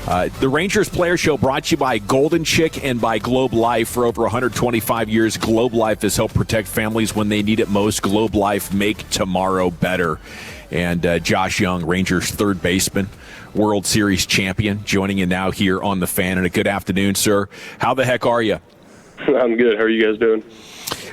The Rangers Player Show brought to you by Golden Chick and by Globe Life. For over 125 years, Globe Life has helped protect families when they need it most. Globe Life, make tomorrow better. And Josh Jung, Rangers third baseman, World Series champion, joining you now here on The Fan. And a good afternoon, sir. How the heck are you? I'm good. How are you guys doing?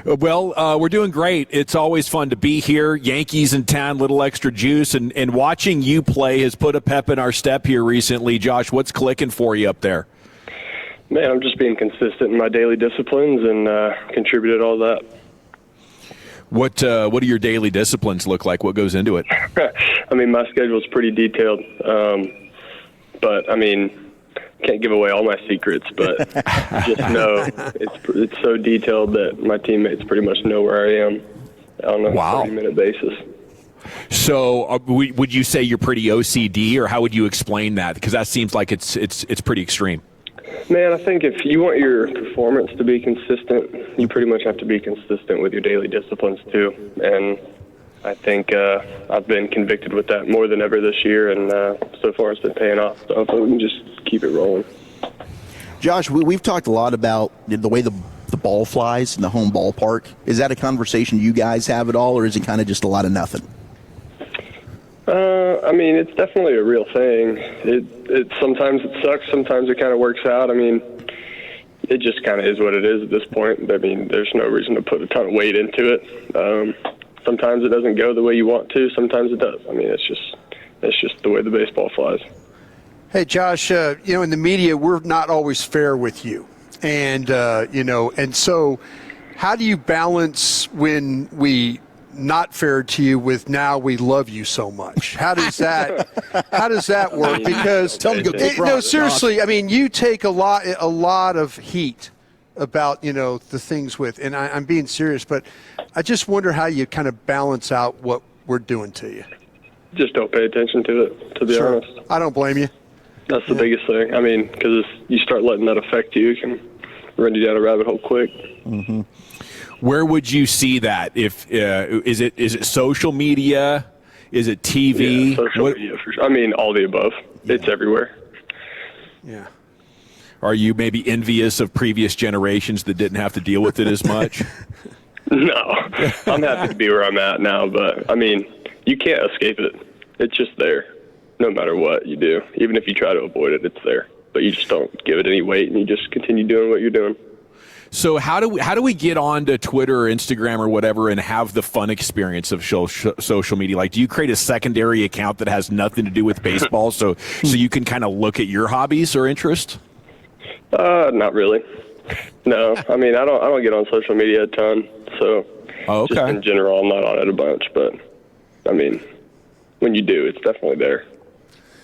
Well, we're doing great. It's always fun to be here. Yankees in town, little extra juice. And watching you play has put a pep in our step here recently. Josh, what's clicking for you up there? Man, I'm just being consistent in my daily disciplines and contributed all that. What do your daily disciplines look like? What goes into it? I mean, my schedule's pretty detailed. But, I mean, can't give away all my secrets, but just know it's so detailed that my teammates pretty much know where I am on a 30-minute basis. So would you say you're pretty OCD, or how would you explain that? Because that seems like it's pretty extreme. Man, I think if you want your performance to be consistent, you pretty much have to be consistent with your daily disciplines too. And I think I've been convicted with that more than ever this year, and so far it's been paying off. So hopefully we can just keep it rolling. Josh, we've talked a lot about the way the ball flies in the home ballpark. Is that a conversation you guys have at all, or is it kind of just a lot of nothing? I mean, it's definitely a real thing. It sometimes it sucks, sometimes it kind of works out. I mean, it just kind of is what it is at this point. I mean, there's no reason to put a ton of weight into it. Sometimes it doesn't go the way you want to. Sometimes it does. I mean, it's just the way the baseball flies. Hey, Josh, in the media, we're not always fair with you. And, and so how do you balance when we not fair to you with now we love you so much? How does that work? Because tell me to go kick no, rocks, seriously, Josh. I mean, you take a lot of heat about, the things with, and I'm being serious, but I just wonder how you kind of balance out what we're doing to you. Just don't pay attention to it, to be honest. I don't blame you. That's the biggest thing. I mean, because you start letting that affect you, it can run you down a rabbit hole quick. Mm-hmm. Where would you see that? If is it social media? Is it TV? Yeah, social media for sure. I mean, all the above. Yeah. It's everywhere. Yeah. Are you maybe envious of previous generations that didn't have to deal with it as much? No. I'm happy to be where I'm at now, but, I mean, you can't escape it. It's just there, no matter what you do. Even if you try to avoid it, it's there. But you just don't give it any weight, and you just continue doing what you're doing. So how do we get onto Twitter or Instagram or whatever and have the fun experience of social media? Like, do you create a secondary account that has nothing to do with baseball so you can kind of look at your hobbies or interests? Not really. No, I mean, I don't get on social media a ton, so just in general, I'm not on it a bunch. But I mean, when you do, it's definitely there.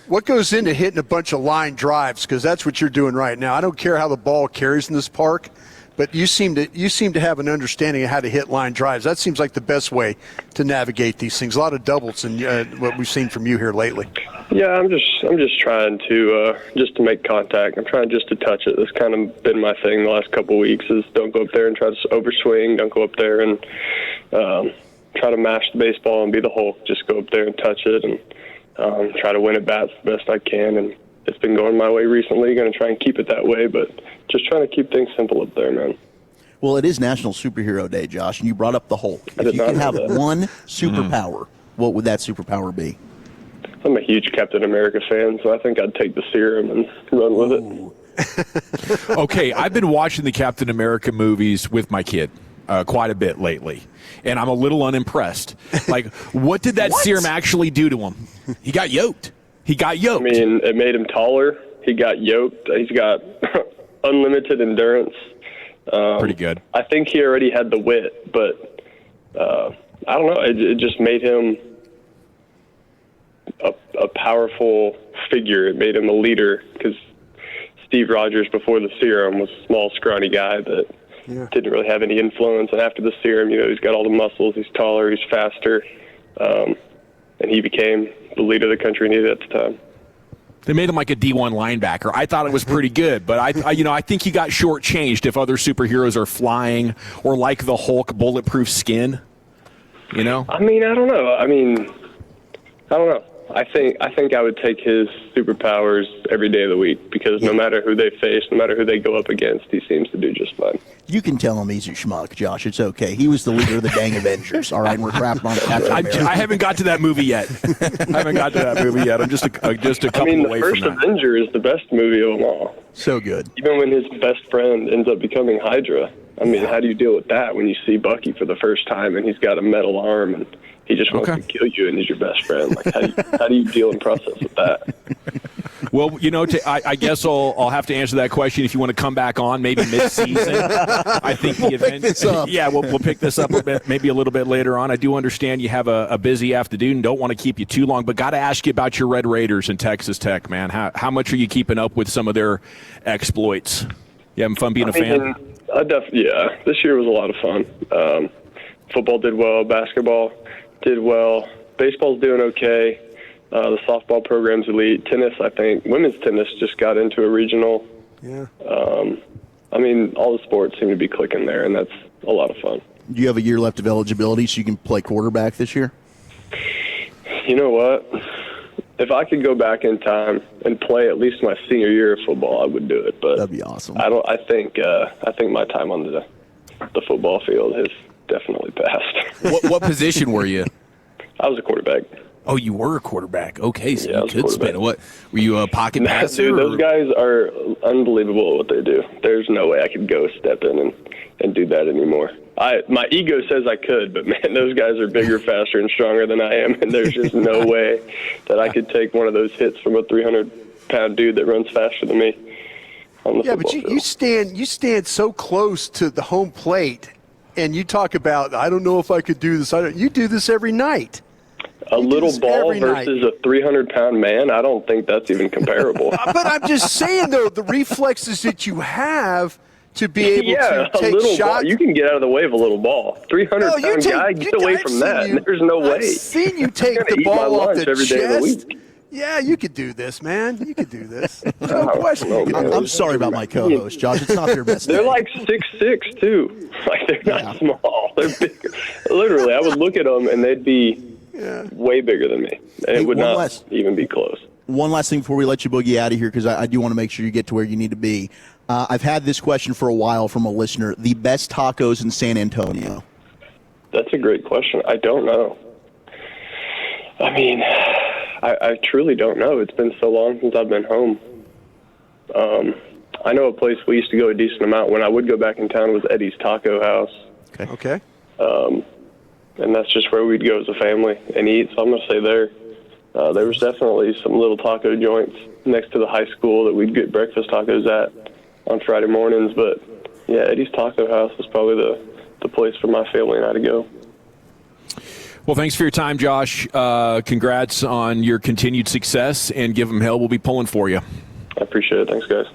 What goes into hitting a bunch of line drives? Because that's what you're doing right now. I don't care how the ball carries in this park, but you seem to have an understanding of how to hit line drives. That seems like the best way to navigate these things. A lot of doubles in what we've seen from you here lately. Yeah, I'm just trying to make contact. I'm trying just to touch it. That's kind of been my thing the last couple of weeks. Is don't go up there and try to overswing. Don't go up there and try to mash the baseball and be the Hulk. Just go up there and touch it and try to win at bats the best I can. And it's been going my way recently. Going to try and keep it that way, but just trying to keep things simple up there, man. Well, it is National Superhero Day, Josh, and you brought up the Hulk. If you could have one superpower, what would that superpower be? I'm a huge Captain America fan, so I think I'd take the serum and run with it. Okay, I've been watching the Captain America movies with my kid quite a bit lately, and I'm a little unimpressed. Like, what did that serum actually do to him? He got yoked. I mean, it made him taller. He got yoked. He's got unlimited endurance. Pretty good. I think he already had the wit, but I don't know. It just made him a powerful figure. It made him a leader because Steve Rogers before the serum was a small, scrawny guy that didn't really have any influence. And after the serum, he's got all the muscles. He's taller. He's faster. And he became the leader the country needed at the time. They made him like a D1 linebacker. I thought it was pretty good, but I think he got shortchanged if other superheroes are flying or like the Hulk, bulletproof skin. I mean, I don't know. I think I would take his superpowers every day of the week because no matter who they face, no matter who they go up against, he seems to do just fine. You can tell him he's a schmuck, Josh. It's okay. He was the leader of the dang Avengers. All right, and we're crapping on Captain America. I haven't got to that movie yet. I'm just a couple away from that. The first Avenger is the best movie of them all. So good. Even when his best friend ends up becoming Hydra. I mean, how do you deal with that when you see Bucky for the first time and he's got a metal arm and he just wants to kill you and he's your best friend? Like, how do you deal and process with that? Well, I guess I'll have to answer that question if you want to come back on, maybe mid-season. I think the event. Pick this up. Yeah, we'll pick this up maybe a little bit later on. I do understand you have a busy afternoon. Don't want to keep you too long, but got to ask you about your Red Raiders and Texas Tech, man. How much are you keeping up with some of their exploits? You having fun being a fan? Yeah. This year was a lot of fun. Football did well. Basketball did well. Baseball's doing okay. The softball program's elite. Tennis, I think, women's tennis just got into a regional. Yeah. I mean, all the sports seem to be clicking there, and that's a lot of fun. Do you have a year left of eligibility so you can play quarterback this year? You know what? If I could go back in time and play at least my senior year of football, I would do it. But that'd be awesome. I think my time on the football field has definitely passed. What position were you? I was a quarterback. Oh, you were a quarterback. Okay, so yeah, you could spin it. What were you, a pocket passer? Dude, those guys are unbelievable at what they do. There's no way I could go step in and do that anymore. My ego says I could, but man, those guys are bigger, faster, and stronger than I am, and there's just no way that I could take one of those hits from a 300-pound dude that runs faster than me. Yeah, but you stand so close to the home plate, and you talk about, I don't know if I could do this. You do this every night. A little ball versus a 300-pound man, I don't think that's even comparable. But I'm just saying, though, the reflexes that you have to be able to take a little shots. Ball. You can get out of the way of a little ball. 300-pound guy, get away from that. There's no way. I've seen you take the ball off the chest. Yeah, you could do this, man. You could do this. No question. I'm sorry about my co-host, Josh. It's not their best. They're like 6'6", too. Like, they're not small. They're big. Literally, I would look at them, and they'd be way bigger than me. And it would not even be close. One last thing before we let you boogie out of here, because I do want to make sure you get to where you need to be. I've had this question for a while from a listener. The best tacos in San Antonio? That's a great question. I don't know. I mean, I truly don't know. It's been so long since I've been home. I know a place we used to go a decent amount when I would go back in town was Eddie's Taco House. Okay. And that's just where we'd go as a family and eat. So I'm going to say there. There was definitely some little taco joints next to the high school that we'd get breakfast tacos at on Friday mornings. But, yeah, Eddie's Taco House was probably the place for my family and I to go. Well, thanks for your time, Josh. Congrats on your continued success, and give them hell. We'll be pulling for you. I appreciate it. Thanks, guys.